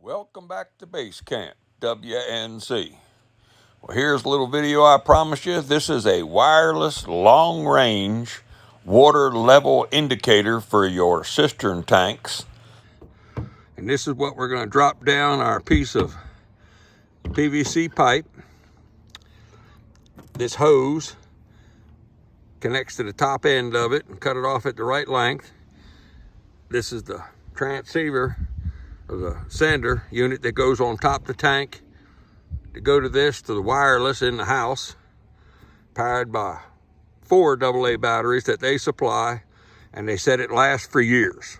Welcome back to Base Camp, WNC. Well, here's a little video I promised you. This is a wireless long-range water level indicator for your cistern tanks. And this is what we're going to drop down our piece of PVC pipe. This hose connects to the top end of it and cut it off at the right length. This is the transceiver of the sender unit that goes on top of the tank to go to the wireless in the house, powered by 4 AA batteries that they supply, and they said it lasts for years.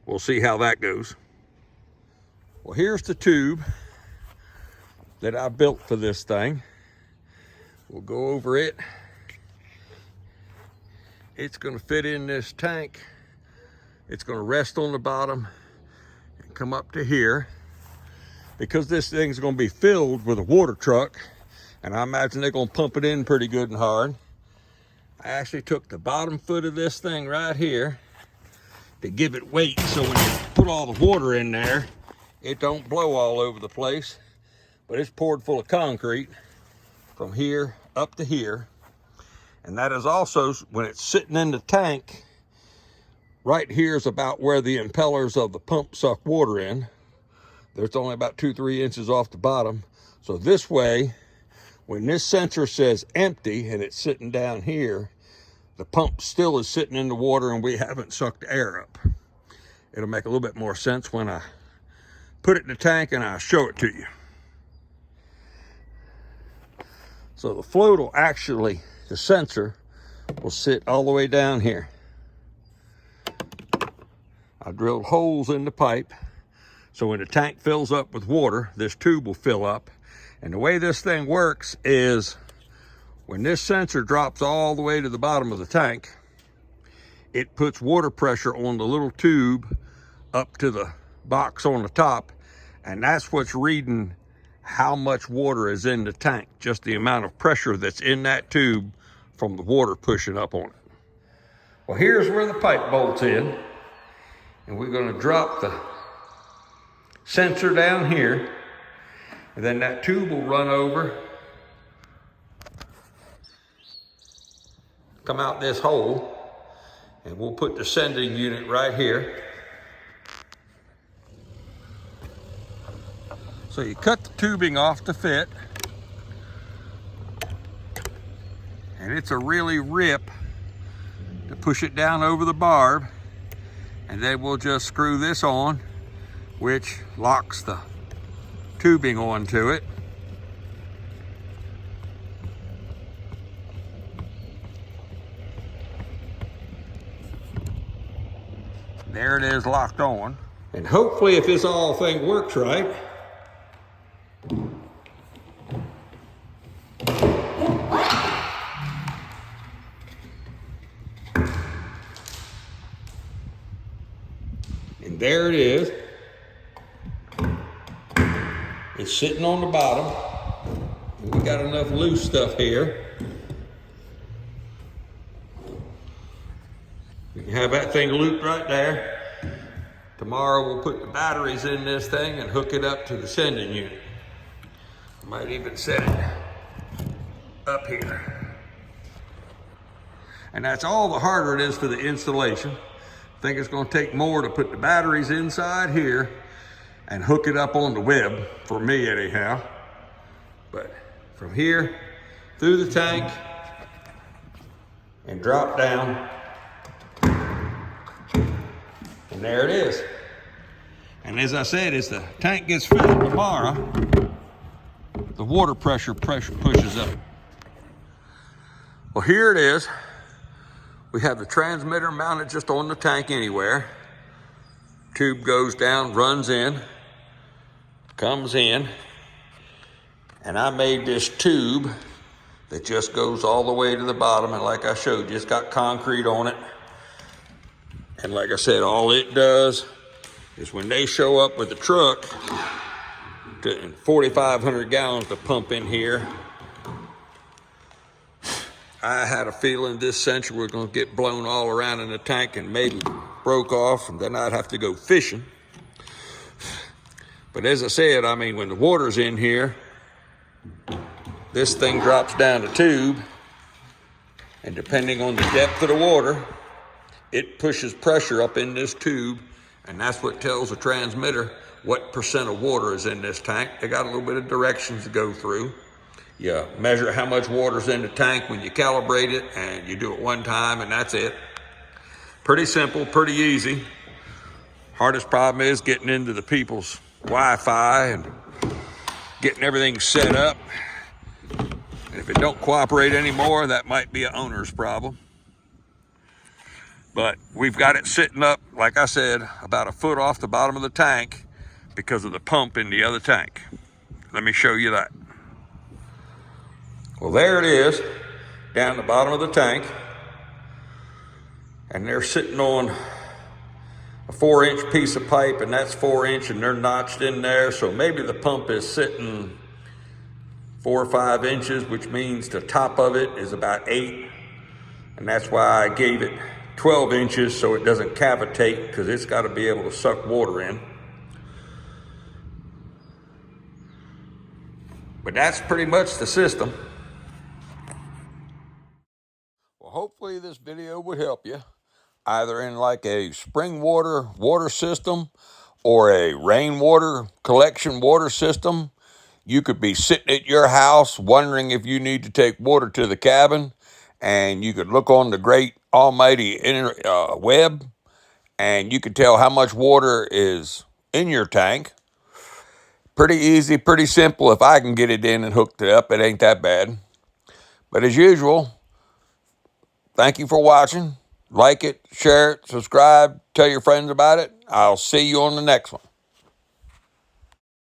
We'll see how that goes. Well, here's the tube that I built for this thing. We'll go over it. It's going to fit in this tank. It's going to rest on the bottom and come up to here. Because this thing's going to be filled with a water truck, and I imagine they're going to pump it in pretty good and hard. I actually took the bottom foot of this thing right here to give it weight, so when you put all the water in there, it don't blow all over the place. But it's poured full of concrete from here up to here. And that is also, when it's sitting in the tank, right here is about where the impellers of the pump suck water in. There's only about 2-3 inches off the bottom. So this way, when this sensor says empty and it's sitting down here, the pump still is sitting in the water and we haven't sucked air up. It'll make a little bit more sense when I put it in the tank and I show it to you. So the float will actually, the sensor will sit all the way down here. I drilled holes in the pipe, so when the tank fills up with water, this tube will fill up. And the way this thing works is when this sensor drops all the way to the bottom of the tank, it puts water pressure on the little tube up to the box on the top, and that's what's reading how much water is in the tank, just the amount of pressure that's in that tube from the water pushing up on it. Well, here's where the pipe bolts in, and we're going to drop the sensor down here, and then that tube will run over, come out this hole, and we'll put the sending unit right here. So you cut the tubing off to fit, and it's a really rip to push it down over the barb, and then we'll just screw this on, which locks the tubing onto it. There it is, locked on. And hopefully, if this all thing works right, and there it is. It's sitting on the bottom. We got enough loose stuff here. We can have that thing looped right there. Tomorrow we'll put the batteries in this thing and hook it up to the sending unit. I might even set it up here. And that's all the harder it is for the installation. I think it's going to take more to put the batteries inside here and hook it up on the web, for me anyhow. But from here, through the tank, and drop down, and there it is. And as I said, as the tank gets filled tomorrow, the water pressure pushes up. Well, here it is. We have the transmitter mounted just on the tank anywhere. Tube goes down, runs in, comes in, and I made this tube that just goes all the way to the bottom, and like I showed you, it's got concrete on it. And like I said, all it does is when they show up with the truck, 4,500 gallons to pump in here, I had a feeling this sensor was going to get blown all around in the tank and maybe broke off, and then I'd have to go fishing. But as I said, I mean, when the water's in here, this thing drops down the tube, and depending on the depth of the water, it pushes pressure up in this tube, and that's what tells the transmitter what percent of water is in this tank. They got a little bit of directions to go through. You measure how much water's in the tank when you calibrate it, and you do it one time, and that's it. Pretty simple, pretty easy. Hardest problem is getting into the people's Wi-Fi and getting everything set up. And if it don't cooperate anymore, that might be an owner's problem. But we've got it sitting up, like I said, about a foot off the bottom of the tank because of the pump in the other tank. Let me show you that. Well, there it is, down the bottom of the tank. And they're sitting on a 4-inch piece of pipe, and that's 4-inch, and they're notched in there. So maybe the pump is sitting 4 or 5 inches, which means the top of it is about 8. And that's why I gave it 12 inches so it doesn't cavitate, because it's got to be able to suck water in. But that's pretty much the system. Well, hopefully this video would help you, either in like a spring water system or a rainwater collection water system. You could be sitting at your house wondering if you need to take water to the cabin, and you could look on the great almighty web, and you could tell how much water is in your tank. Pretty easy, pretty simple. If I can get it in and hooked it up, it ain't that bad. But as usual, thank you for watching. Like it, share it, subscribe, tell your friends about it. I'll see you on the next one.